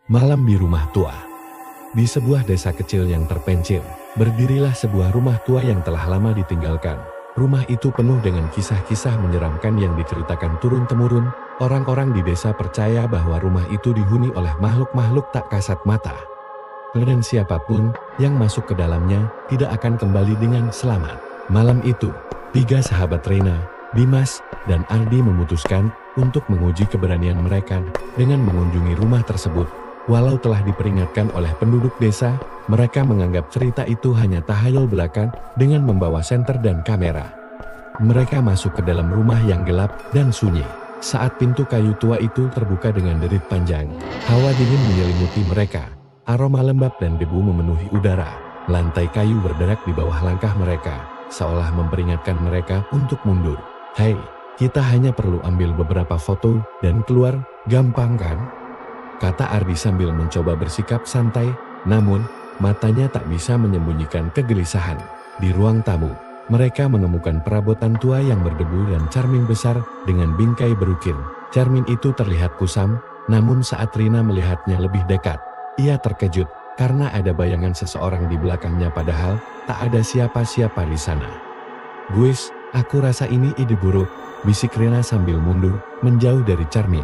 Malam di rumah tua. Di sebuah desa kecil yang terpencil, berdirilah sebuah rumah tua yang telah lama ditinggalkan. Rumah itu penuh dengan kisah-kisah menyeramkan yang diceritakan turun-temurun. Orang-orang di desa percaya bahwa rumah itu dihuni oleh makhluk-makhluk tak kasat mata. Dan siapapun yang masuk ke dalamnya tidak akan kembali dengan selamat. Malam itu, 3 sahabat Rina, Dimas, dan Ardi memutuskan untuk menguji keberanian mereka dengan mengunjungi rumah tersebut. Walau telah diperingatkan oleh penduduk desa, mereka menganggap cerita itu hanya tahayul belaka dengan membawa senter dan kamera. Mereka masuk ke dalam rumah yang gelap dan sunyi. Saat pintu kayu tua itu terbuka dengan derit panjang, hawa dingin menyelimuti mereka. Aroma lembab dan debu memenuhi udara. Lantai kayu berderak di bawah langkah mereka, seolah memperingatkan mereka untuk mundur. "Hei, kita hanya perlu ambil beberapa foto dan keluar, gampang kan?" kata Ardi sambil mencoba bersikap santai, namun matanya tak bisa menyembunyikan kegelisahan. Di ruang tamu, mereka menemukan perabotan tua yang berdebu dan cermin besar dengan bingkai berukir. Cermin itu terlihat kusam, namun saat Rina melihatnya lebih dekat, ia terkejut karena ada bayangan seseorang di belakangnya padahal tak ada siapa-siapa di sana. "Guys, aku rasa ini ide buruk," bisik Rina sambil mundur, menjauh dari cermin.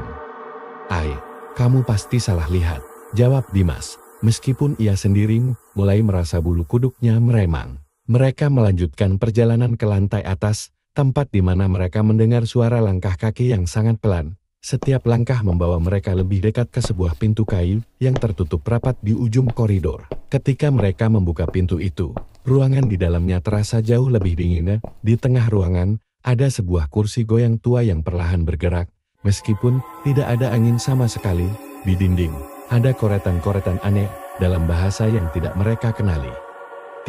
"Ai, kamu pasti salah lihat," jawab Dimas. Meskipun ia sendiri mulai merasa bulu kuduknya meremang. Mereka melanjutkan perjalanan ke lantai atas, tempat di mana mereka mendengar suara langkah kaki yang sangat pelan. Setiap langkah membawa mereka lebih dekat ke sebuah pintu kayu yang tertutup rapat di ujung koridor. Ketika mereka membuka pintu itu, ruangan di dalamnya terasa jauh lebih dingin. Di tengah ruangan, ada sebuah kursi goyang tua yang perlahan bergerak. Meskipun tidak ada angin sama sekali, di dinding ada koretan-koretan aneh dalam bahasa yang tidak mereka kenali.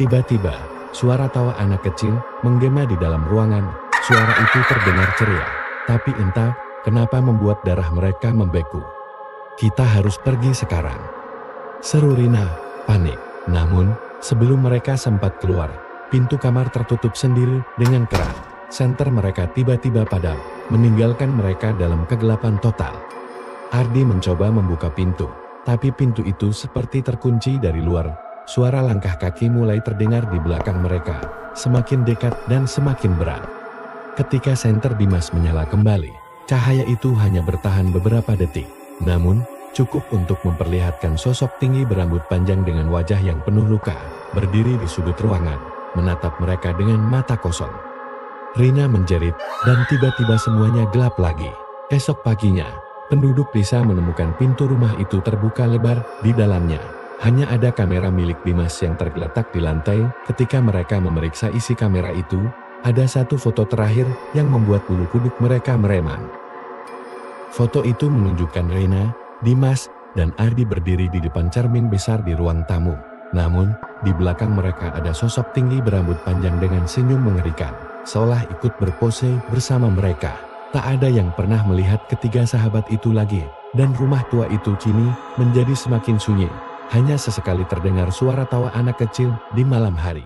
Tiba-tiba, suara tawa anak kecil menggema di dalam ruangan. Suara itu terdengar ceria, tapi entah kenapa membuat darah mereka membeku. "Kita harus pergi sekarang," seru Rina, panik. Namun, sebelum mereka sempat keluar, pintu kamar tertutup sendiri dengan keras. Senter mereka tiba-tiba padam, meninggalkan mereka dalam kegelapan total. Ardi mencoba membuka pintu, tapi pintu itu seperti terkunci dari luar. Suara langkah kaki mulai terdengar di belakang mereka, semakin dekat dan semakin berat. Ketika senter Dimas menyala kembali, cahaya itu hanya bertahan beberapa detik, namun cukup untuk memperlihatkan sosok tinggi berambut panjang dengan wajah yang penuh luka, berdiri di sudut ruangan, menatap mereka dengan mata kosong. Rina menjerit, dan tiba-tiba semuanya gelap lagi. Esok paginya, penduduk desa menemukan pintu rumah itu terbuka lebar di dalamnya. Hanya ada kamera milik Dimas yang tergeletak di lantai. Ketika mereka memeriksa isi kamera itu, ada satu foto terakhir yang membuat bulu kuduk mereka meremang. Foto itu menunjukkan Rina, Dimas, dan Ardi berdiri di depan cermin besar di ruang tamu. Namun, di belakang mereka ada sosok tinggi berambut panjang dengan senyum mengerikan, seolah ikut berpose bersama mereka. Tak ada yang pernah melihat ketiga sahabat itu lagi, dan rumah tua itu kini menjadi semakin sunyi. Hanya sesekali terdengar suara tawa anak kecil di malam hari.